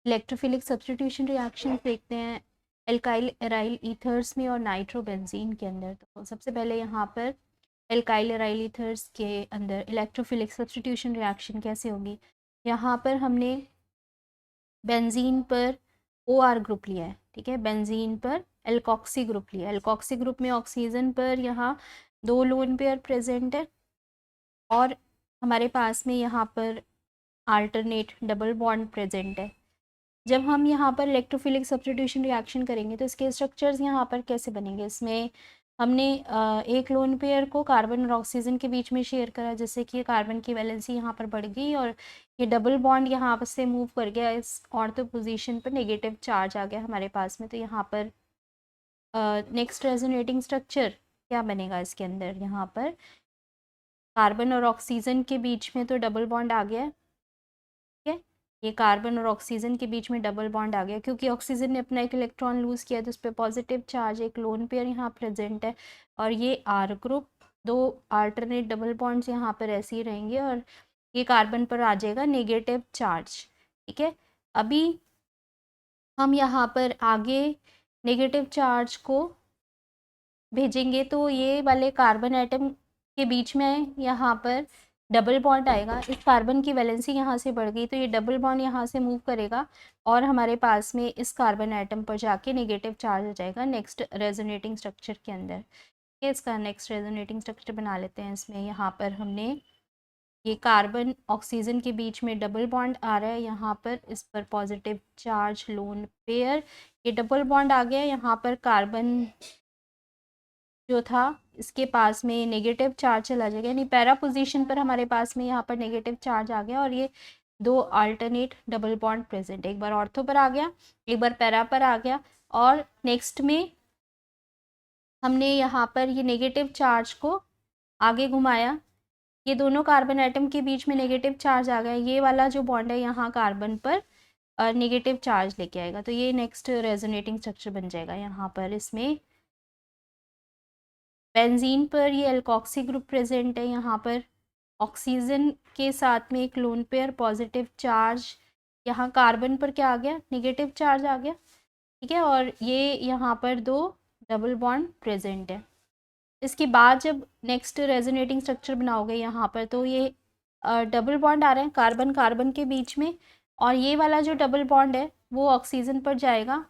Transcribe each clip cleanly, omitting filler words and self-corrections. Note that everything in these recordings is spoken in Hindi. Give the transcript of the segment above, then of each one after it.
इलेक्ट्रोफिलिक सब्स्टिट्यूशन रिएक्शन देखते हैं एल्काइल एराइल ईथर्स में और नाइट्रोबेंजीन के अंदर। तो सबसे पहले यहाँ पर एल्काइल एराइल ईथर्स के अंदर इलेक्ट्रोफिलिक सब्स्टिट्यूशन रिएक्शन कैसे होगी। यहाँ पर हमने बेंजीन पर OR ग्रुप लिया है, ठीक है, बेंजीन पर एल्कॉक्सी ग्रुप लिया है। एल्कॉक्सी ग्रुप में ऑक्सीजन पर यहाँ 2 लोन पेयर प्रेजेंट है और हमारे पास में यहाँ पर आल्टरनेट डबल बॉन्ड प्रेजेंट है। जब हम यहाँ पर इलेक्ट्रोफिलिक सब्स्टिट्यूशन रिएक्शन करेंगे तो इसके स्ट्रक्चर्स यहाँ पर कैसे बनेंगे। इसमें हमने एक लोन पेयर को कार्बन और ऑक्सीजन के बीच में शेयर करा, जिससे कि कार्बन की वैलेंसी यहाँ पर बढ़ गई और ये डबल बॉन्ड यहाँ पर से मूव कर गया, इस ऑर्थो पोजीशन पर नेगेटिव चार्ज आ गया हमारे पास में। तो यहाँ पर नेक्स्ट रेजोनेटिंग स्ट्रक्चर क्या बनेगा इसके अंदर, यहाँ पर कार्बन और ऑक्सीजन के बीच में तो डबल बॉन्ड आ गया है, ठीक है, ये कार्बन और ऑक्सीजन के बीच में डबल बॉन्ड आ गया क्योंकि ऑक्सीजन ने अपना एक इलेक्ट्रॉन लूज किया तो उस पर पॉजिटिव चार्ज, एक लोन पेयर यहाँ प्रेजेंट है और ये R group, 2 alternate double bonds यहाँ पर ऐसे ही रहेंगे और ये कार्बन पर आ जाएगा नेगेटिव चार्ज, ठीक है। अभी हम यहाँ पर आगे नेगेटिव चार्ज को भेजेंगे तो ये वाले कार्बन एटम के बीच में यहाँ पर डबल बॉन्ड आएगा, इस कार्बन की वैलेंसी यहाँ से बढ़ गई तो ये डबल बॉन्ड यहाँ से मूव करेगा और हमारे पास में इस कार्बन एटम पर जाके नेगेटिव चार्ज हो जाएगा नेक्स्ट रेजोनेटिंग स्ट्रक्चर के अंदर। इसका नेक्स्ट रेजोनेटिंग स्ट्रक्चर बना लेते हैं। इसमें यहाँ पर हमने ये कार्बन ऑक्सीजन के बीच में डबल बॉन्ड आ रहा है, यहाँ पर इस पर पॉजिटिव चार्ज लोन पेयर, ये डबल बॉन्ड आ गया, यहाँ पर कार्बन जो था इसके पास में नेगेटिव चार्ज चला जाएगा, यानी पैरा पोजीशन पर हमारे पास में यहाँ पर नेगेटिव चार्ज आ गया और ये 2 अल्टरनेट डबल बॉन्ड प्रेजेंट, एक बार ऑर्थो पर आ गया, एक बार पैरा पर आ गया और नेक्स्ट में हमने यहाँ पर ये नेगेटिव चार्ज को आगे घुमाया, ये दोनों कार्बन एटम के बीच में नेगेटिव चार्ज आ गया, ये वाला जो बॉन्ड है यहाँ कार्बन पर नेगेटिव चार्ज लेके आएगा तो ये नेक्स्ट रेजोनेटिंग स्ट्रक्चर बन जाएगा। यहाँ पर इसमें बेंजीन पर ये एल्कॉक्सी ग्रुप प्रेजेंट है, यहाँ पर ऑक्सीजन के साथ में एक लोन पेयर पॉजिटिव चार्ज, यहाँ कार्बन पर क्या आ गया, नेगेटिव चार्ज आ गया, ठीक है, और ये यहाँ पर 2 डबल बॉन्ड प्रेजेंट है। इसके बाद जब नेक्स्ट रेजोनेटिंग स्ट्रक्चर बनाओगे यहाँ पर तो ये डबल बॉन्ड आ रहे हैं कार्बन कार्बन के बीच में और ये वाला जो डबल बॉन्ड है वो ऑक्सीजन पर जाएगा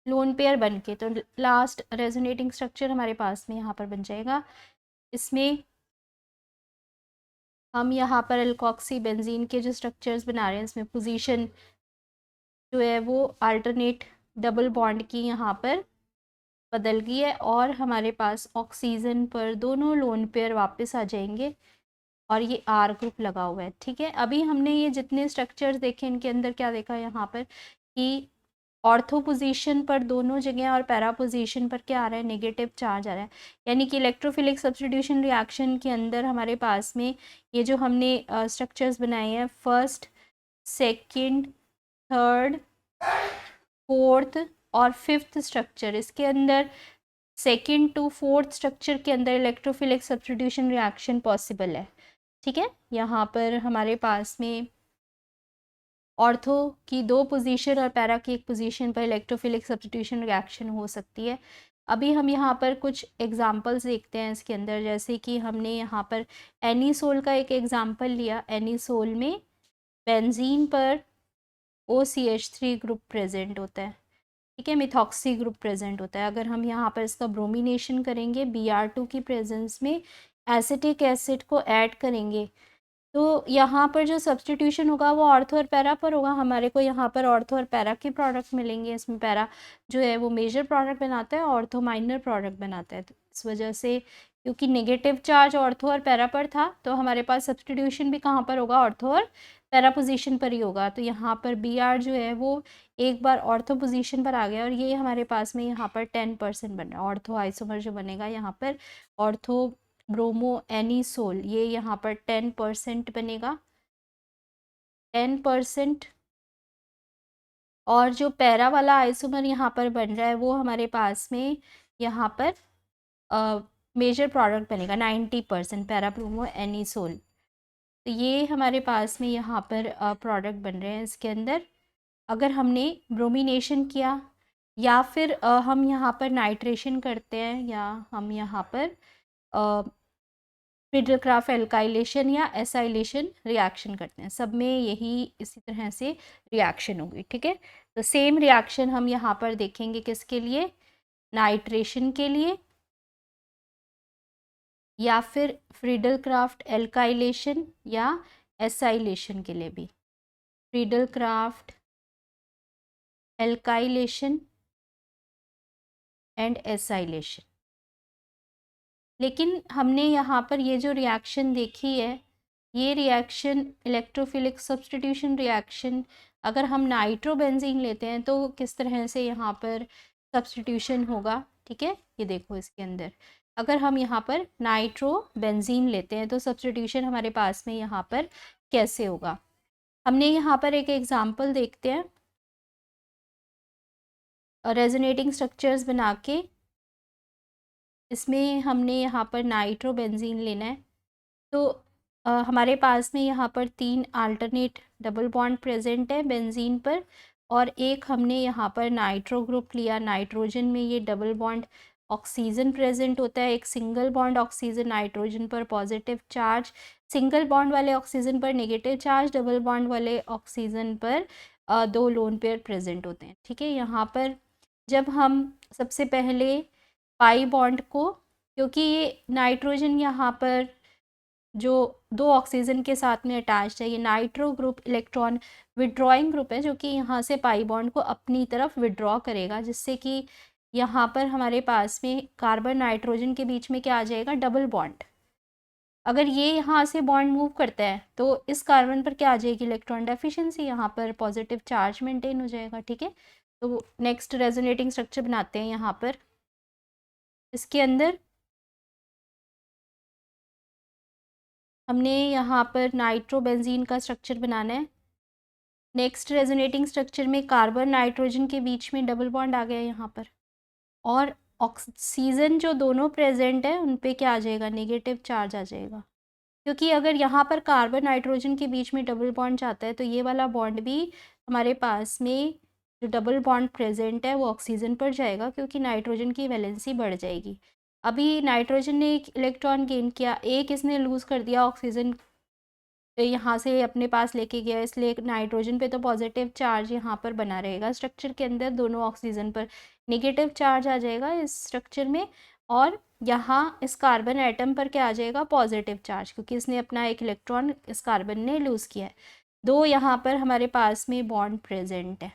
लोन पेयर बन के, तो लास्ट रेजोनेटिंग स्ट्रक्चर हमारे पास में यहाँ पर बन जाएगा। इसमें हम यहाँ पर एल्कॉक्सी बेंजीन के जो स्ट्रक्चर्स बना रहे हैं इसमें पोजीशन जो है वो अल्टरनेट डबल बॉन्ड की यहाँ पर बदल गई है और हमारे पास ऑक्सीजन पर दोनों लोन पेयर वापस आ जाएंगे और ये आर ग्रुप लगा हुआ है, ठीक है। अभी हमने ये जितने स्ट्रक्चर्स देखे इनके अंदर क्या देखा यहाँ पर कि ऑर्थो पोजीशन पर दोनों जगह और पैरा पोजीशन पर क्या आ रहा है, नेगेटिव चार्ज आ रहा है, यानी कि इलेक्ट्रोफिलिक सब्स्टिट्यूशन रिएक्शन के अंदर हमारे पास में ये जो हमने स्ट्रक्चर्स बनाए हैं फर्स्ट, सेकंड, थर्ड, फोर्थ और फिफ्थ स्ट्रक्चर, इसके अंदर सेकंड टू फोर्थ स्ट्रक्चर के अंदर इलेक्ट्रोफिलिक सब्स्टिट्यूशन रिएक्शन पॉसिबल है, ठीक है। यहाँ पर हमारे पास में ऑर्थो की 2 पोजीशन और पैरा की 1 पोजीशन पर इलेक्ट्रोफिलिक सब्स्टिट्यूशन रिएक्शन हो सकती है। अभी हम यहाँ पर कुछ एग्जांपल्स देखते हैं इसके अंदर, जैसे कि हमने यहाँ पर एनीसोल का एक एग्जांपल लिया। एनीसोल में बेंजीन पर OCH3 ग्रुप प्रेजेंट होता है, ठीक है, मिथॉक्सी ग्रुप प्रेजेंट होता है। अगर हम यहाँ पर इसका ब्रोमिनेशन करेंगे Br2 की प्रेजेंस में एसिटिक एसिड को ऐड करेंगे तो यहाँ पर जो सब्स्टिट्यूशन होगा वो ऑर्थो और पैरा पर होगा। हमारे को यहाँ पर ऑर्थो और पैरा के प्रोडक्ट मिलेंगे, इसमें पैरा जो है वो मेजर प्रोडक्ट बनाता है, ऑर्थो माइनर प्रोडक्ट बनाता है। तो इस वजह से क्योंकि नेगेटिव चार्ज ऑर्थो और पैरा पर था तो हमारे पास सब्स्टिट्यूशन भी कहाँ पर होगा, ऑर्थो और पैरा पोजीशन पर ही होगा। तो यहाँ पर Br जो है वो एक बार ऑर्थो पोजीशन पर आ गया और ये हमारे पास में यहाँ पर 10% बन रहा है। ऑर्थो आइसोमर जो बनेगा यहाँ पर ऑर्थो ब्रोमो एनीसोल, ये यहाँ पर 10% बनेगा, 10%। और जो पैरा वाला आइसोमर यहाँ पर बन रहा है वो हमारे पास में यहाँ पर मेजर प्रोडक्ट बनेगा 90% पैरा ब्रोमो एनीसोल। तो ये हमारे पास में यहाँ पर प्रोडक्ट बन रहे हैं इसके अंदर। अगर हमने ब्रोमिनेशन किया या फिर हम यहाँ पर नाइट्रेशन करते हैं या हम यहाँ पर फ्रीडल-क्राफ्ट एल्काइलेशन या एसाइलेशन रिएक्शन करते हैं, सब में यही इसी तरह से रिएक्शन होगी। ठीक है, तो सेम रिएक्शन हम यहाँ पर देखेंगे किसके लिए, नाइट्रेशन के लिए या फिर फ्रीडल-क्राफ्ट एल्काइलेशन या एसाइलेशन के लिए भी। Friedel-Crafts alkylation and acylation. लेकिन हमने यहाँ पर ये जो रिएक्शन देखी है, ये रिएक्शन इलेक्ट्रोफिलिक सब्स्टिट्यूशन रिएक्शन, अगर हम नाइट्रोबेंजीन लेते हैं तो किस तरह से यहाँ पर सब्स्टिट्यूशन होगा। ठीक है, ये देखो इसके अंदर अगर हम यहाँ पर नाइट्रोबेंजीन लेते हैं तो सब्स्टिट्यूशन हमारे पास में यहाँ पर कैसे होगा। हमने यहाँ पर एक एग्जाम्पल देखते हैं, रेजोनेटिंग स्ट्रक्चर्स बना के इसमें हमने यहाँ पर नाइट्रोबेंजीन लेना है। तो हमारे पास में यहाँ पर 3 अल्टरनेट डबल बॉन्ड प्रेजेंट है बेंजीन पर, और एक हमने यहाँ पर नाइट्रो ग्रुप लिया। नाइट्रोजन में ये डबल बॉन्ड ऑक्सीजन प्रेजेंट होता है, एक सिंगल बॉन्ड ऑक्सीजन नाइट्रोजन पर पॉजिटिव चार्ज, सिंगल बॉन्ड वाले ऑक्सीजन पर नेगेटिव चार्ज, डबल बॉन्ड वाले ऑक्सीजन पर 2 लोन पेयर प्रेजेंट होते हैं। ठीक है, यहाँ पर जब हम सबसे पहले पाई बॉन्ड को, क्योंकि ये नाइट्रोजन यहाँ पर जो 2 ऑक्सीजन के साथ में अटैच है, ये nitro group electron withdrawing group है जो कि यहाँ से पाई बॉन्ड को अपनी तरफ विड्रॉ करेगा, जिससे कि यहाँ पर हमारे पास में कार्बन नाइट्रोजन के बीच में क्या आ जाएगा, डबल बॉन्ड। अगर ये यहाँ से बॉन्ड मूव करता है तो इस कार्बन पर क्या आ जाएगी, इलेक्ट्रॉन डेफिशिएंसी, यहाँ पर पॉजिटिव चार्ज मेंटेन हो जाएगा। ठीक है, तो नेक्स्ट रेजोनेटिंग स्ट्रक्चर बनाते हैं यहाँ पर। इसके अंदर हमने यहाँ पर नाइट्रोबेंजीन का स्ट्रक्चर बनाना है। नेक्स्ट रेजोनेटिंग स्ट्रक्चर में कार्बन नाइट्रोजन के बीच में डबल बॉन्ड आ गया यहाँ पर, और ऑक्सीजन जो दोनों प्रेजेंट है उन पे क्या आ जाएगा, नेगेटिव चार्ज आ जाएगा। क्योंकि अगर यहाँ पर कार्बन नाइट्रोजन के बीच में डबल बॉन्ड जाता है तो ये वाला बॉन्ड भी हमारे पास में जो डबल बॉन्ड प्रेजेंट है वो ऑक्सीजन पर जाएगा, क्योंकि नाइट्रोजन की वैलेंसी बढ़ जाएगी। अभी नाइट्रोजन ने एक इलेक्ट्रॉन गेन किया, एक इसने लूज़ कर दिया, ऑक्सीजन यहाँ से अपने पास लेके गया, इसलिए नाइट्रोजन पे तो पॉजिटिव चार्ज यहाँ पर बना रहेगा स्ट्रक्चर के अंदर, दोनों ऑक्सीजन पर नेगेटिव चार्ज आ जाएगा इस स्ट्रक्चर में, और यहाँ इस कार्बन एटम पर क्या आ जाएगा, पॉजिटिव चार्ज, क्योंकि इसने अपना एक इलेक्ट्रॉन इस कार्बन ने लूज़ किया है। 2 यहाँ पर हमारे पास में बॉन्ड प्रेजेंट है।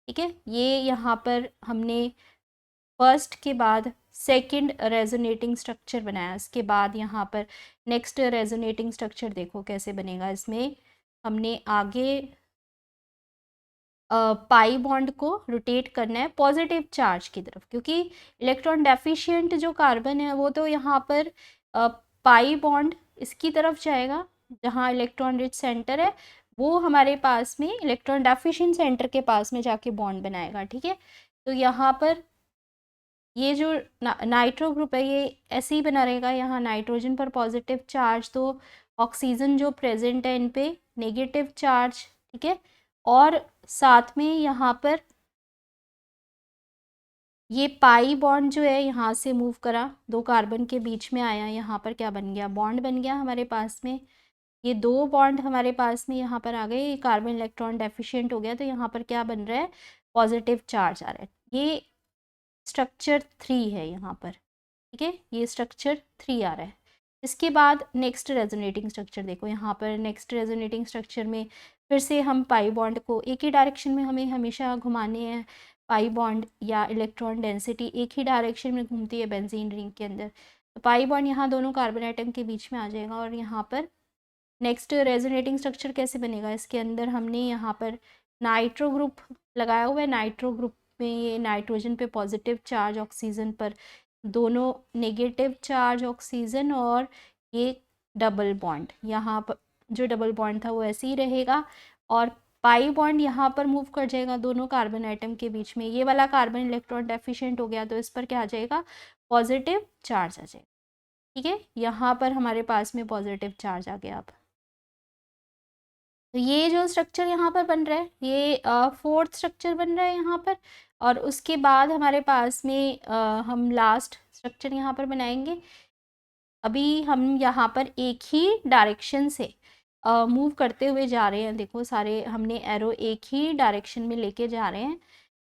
ठीक है, ये यहाँ पर हमने फर्स्ट के बाद सेकंड रेजोनेटिंग स्ट्रक्चर बनाया। इसके बाद यहाँ पर नेक्स्ट रेजोनेटिंग स्ट्रक्चर देखो कैसे बनेगा। इसमें हमने आगे पाई बॉन्ड को रोटेट करना है पॉजिटिव चार्ज की तरफ, क्योंकि इलेक्ट्रॉन डेफिशिएंट जो कार्बन है वो तो यहाँ पर पाई बॉन्ड इसकी तरफ जाएगा, जहाँ इलेक्ट्रॉन रिच सेंटर है वो हमारे पास में इलेक्ट्रॉन डेफिशिएंट सेंटर के पास में जाके बॉन्ड बनाएगा। ठीक है, तो यहाँ पर ये जो नाइट्रो ग्रुप है ये ऐसे ही बना रहेगा, यहाँ नाइट्रोजन पर पॉजिटिव चार्ज, तो ऑक्सीजन जो प्रेजेंट है इन पे नेगेटिव चार्ज। ठीक है, और साथ में यहाँ पर ये पाई बॉन्ड जो है यहाँ से मूव करा, 2 कार्बन के बीच में आया, यहाँ पर क्या बन गया, बॉन्ड बन गया हमारे पास में। ये 2 बॉन्ड हमारे पास में यहाँ पर आ गए, ये कार्बन इलेक्ट्रॉन डेफिशिएंट हो गया, तो यहाँ पर क्या बन रहा है, पॉजिटिव चार्ज आ रहा है। ये स्ट्रक्चर 3 है यहाँ पर। ठीक है, ये स्ट्रक्चर 3 आ रहा है। इसके बाद नेक्स्ट रेजोनेटिंग स्ट्रक्चर देखो, यहाँ पर नेक्स्ट रेजोनेटिंग स्ट्रक्चर में फिर से हम पाई बॉन्ड को एक ही डायरेक्शन में हमें हमेशा घुमाने हैं। पाई बॉन्ड या इलेक्ट्रॉन डेंसिटी एक ही डायरेक्शन में घूमती है बेंजीन रिंग के अंदर, तो पाई बॉन्ड यहाँ दोनों कार्बन एटम के बीच में आ जाएगा। और यहाँ पर नेक्स्ट रेजोनेटिंग स्ट्रक्चर कैसे बनेगा, इसके अंदर हमने यहाँ पर नाइट्रो ग्रुप लगाया हुआ है। नाइट्रो ग्रुप में ये नाइट्रोजन पे पॉजिटिव चार्ज, ऑक्सीजन पर दोनों नेगेटिव चार्ज ऑक्सीजन, और ये डबल बॉन्ड, यहाँ पर जो डबल बॉन्ड था वो ऐसे ही रहेगा, और पाई बॉन्ड यहाँ पर मूव कर जाएगा दोनों कार्बन एटम के बीच में। ये वाला कार्बन इलेक्ट्रॉन डेफिशिएंट हो गया तो इस पर क्या आ जाएगा, पॉजिटिव चार्ज आ जाएगा। ठीक है, यहाँ पर हमारे पास में पॉजिटिव चार्ज आ गया। अब तो ये जो स्ट्रक्चर यहाँ पर बन रहा है ये फोर्थ स्ट्रक्चर बन रहा है यहाँ पर। और उसके बाद हमारे पास में हम लास्ट स्ट्रक्चर यहाँ पर बनाएंगे। अभी हम यहाँ पर एक ही डायरेक्शन से मूव करते हुए जा रहे हैं। देखो सारे हमने एरो एक ही डायरेक्शन में लेके जा रहे हैं,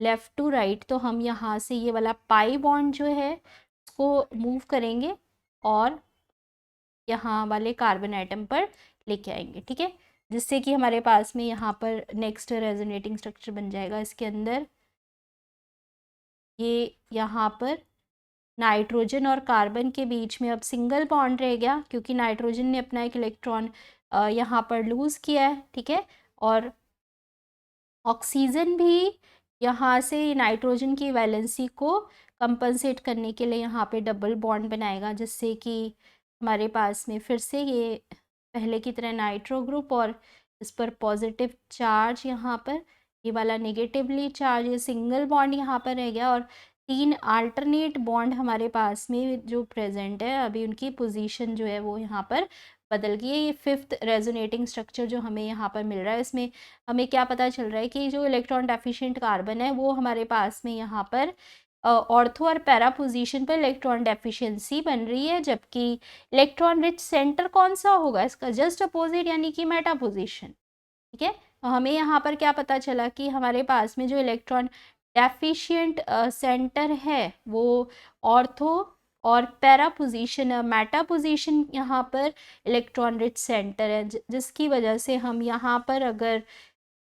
लेफ़्ट टू राइट। तो हम यहाँ से ये वाला पाई बॉन्ड जो है उसको मूव करेंगे और यहाँ वाले कार्बन आइटम पर लेके आएंगे, ठीक है, जिससे कि हमारे पास में यहाँ पर नेक्स्ट रेजोनेटिंग स्ट्रक्चर बन जाएगा। इसके अंदर ये यहाँ पर नाइट्रोजन और कार्बन के बीच में अब सिंगल बॉन्ड रह गया, क्योंकि नाइट्रोजन ने अपना एक इलेक्ट्रॉन यहाँ पर लूज़ किया है, ठीक है। और ऑक्सीजन भी यहाँ से नाइट्रोजन की वैलेंसी को कंपनसेट करने के लिए यहाँ पे डबल बॉन्ड बनाएगा, जिससे कि हमारे पास में फिर से ये पहले की तरह नाइट्रो ग्रुप और इस पर पॉजिटिव चार्ज, यहाँ पर ये वाला नेगेटिवली चार्ज, ये सिंगल बॉन्ड यहाँ पर रह गया। और 3 अल्टरनेट बॉन्ड हमारे पास में जो प्रेजेंट है, अभी उनकी पोजीशन जो है वो यहाँ पर बदल गई है। ये फिफ्थ रेजोनेटिंग स्ट्रक्चर जो हमें यहाँ पर मिल रहा है, इसमें हमें क्या पता चल रहा है कि जो इलेक्ट्रॉन डेफिशिएंट कार्बन है वो हमारे पास में यहाँ पर ऑर्थो और पैरा पोजीशन पर इलेक्ट्रॉन डेफिशिएंसी बन रही है, जबकि इलेक्ट्रॉन रिच सेंटर कौन सा होगा इसका, जस्ट अपोजिट, यानी कि मेटा पोजीशन, ठीक है। तो हमें यहाँ पर क्या पता चला कि हमारे पास में जो इलेक्ट्रॉन डेफिशिएंट सेंटर है वो ऑर्थो और पैरा पोजीशन, मेटा पोजीशन यहाँ पर इलेक्ट्रॉन रिच सेंटर है, जिसकी वजह से हम यहाँ पर अगर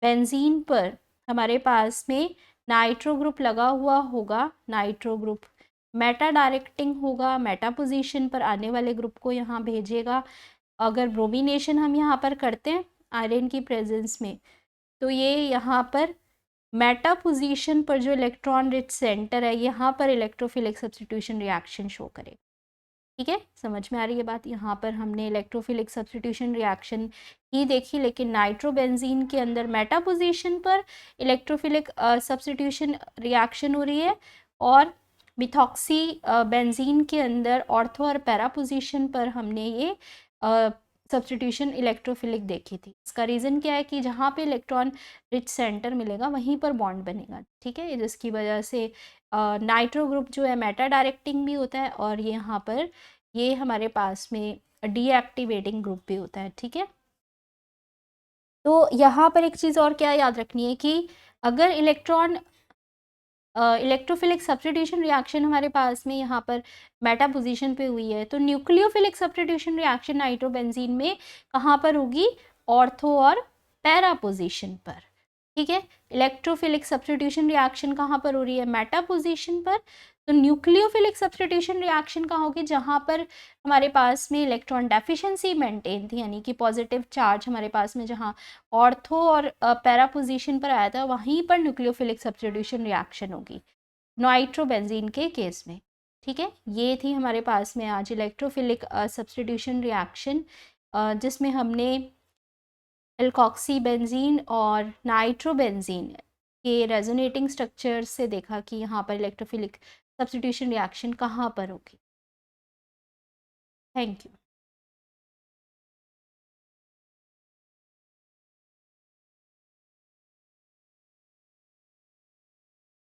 बेंजीन पर हमारे पास में नाइट्रो ग्रुप लगा हुआ होगा, नाइट्रो ग्रुप मेटा डायरेक्टिंग होगा, मेटा पोजीशन पर आने वाले ग्रुप को यहाँ भेजेगा। अगर ब्रोमिनेशन हम यहाँ पर करते हैं आयरन की प्रेजेंस में, तो ये यहाँ पर मेटा पोजीशन पर जो इलेक्ट्रॉन रिच सेंटर है यहाँ पर इलेक्ट्रोफिलिक सब्स्टिट्यूशन रिएक्शन शो करेगा, ठीक है। समझ में आ रही है बात। यहाँ पर हमने इलेक्ट्रोफिलिक सब्स्टिट्यूशन रिएक्शन ही देखी, लेकिन नाइट्रोबेंजीन के अंदर मेटा पोजीशन पर इलेक्ट्रोफिलिक सब्स्टिट्यूशन रिएक्शन हो रही है, और मिथॉक्सी बेंजीन के अंदर ऑर्थो और पैरा पोजीशन पर हमने ये सब्स्टिट्यूशन इलेक्ट्रोफिलिक देखी थी। इसका रीज़न क्या है कि जहाँ पे इलेक्ट्रॉन रिच सेंटर मिलेगा वहीं पर बॉन्ड बनेगा, ठीक है, जिसकी वजह से नाइट्रो ग्रुप जो है मेटा डायरेक्टिंग भी होता है, और ये यहाँ पर ये हमारे पास में डीएक्टिवेटिंग ग्रुप भी होता है, ठीक है। तो यहाँ पर एक चीज़ और क्या याद रखनी है कि अगर इलेक्ट्रोफिलिक सब्स्टिट्यूशन रिएक्शन हमारे पास में यहाँ पर मेटा पोजीशन पे हुई है, तो न्यूक्लियोफिलिक सब्स्टिट्यूशन रिएक्शन नाइट्रोबेंजीन में कहाँ पर होगी, ऑर्थो और पैरा पोजीशन पर, ठीक है। इलेक्ट्रोफिलिक सब्स्टिट्यूशन रिएक्शन कहाँ पर हो रही है, मेटा पोजीशन पर। तो न्यूक्लियोफिलिक सब्स्टिट्यूशन रिएक्शन कहाँ होगी, जहाँ पर हमारे पास में इलेक्ट्रॉन डेफिशिएंसी मेंटेन थी, यानी कि पॉजिटिव चार्ज हमारे पास में जहाँ ऑर्थो और पैरा पोजीशन पर आया था, वहीं पर न्यूक्लियोफिलिक सब्स्टिट्यूशन रिएक्शन होगी नाइट्रोबेंजीन के केस में, ठीक है। ये थी हमारे पास में आज इलेक्ट्रोफिलिक सब्स्टिट्यूशन रिएक्शन, जिसमें हमने एल्कोक्सी बेंजीन और नाइट्रोबेंजीन के रेजोनेटिंग स्ट्रक्चर से देखा कि यहाँ पर इलेक्ट्रोफिलिक सब्स्टिट्यूशन रिएक्शन कहाँ पर होगी। Thank you.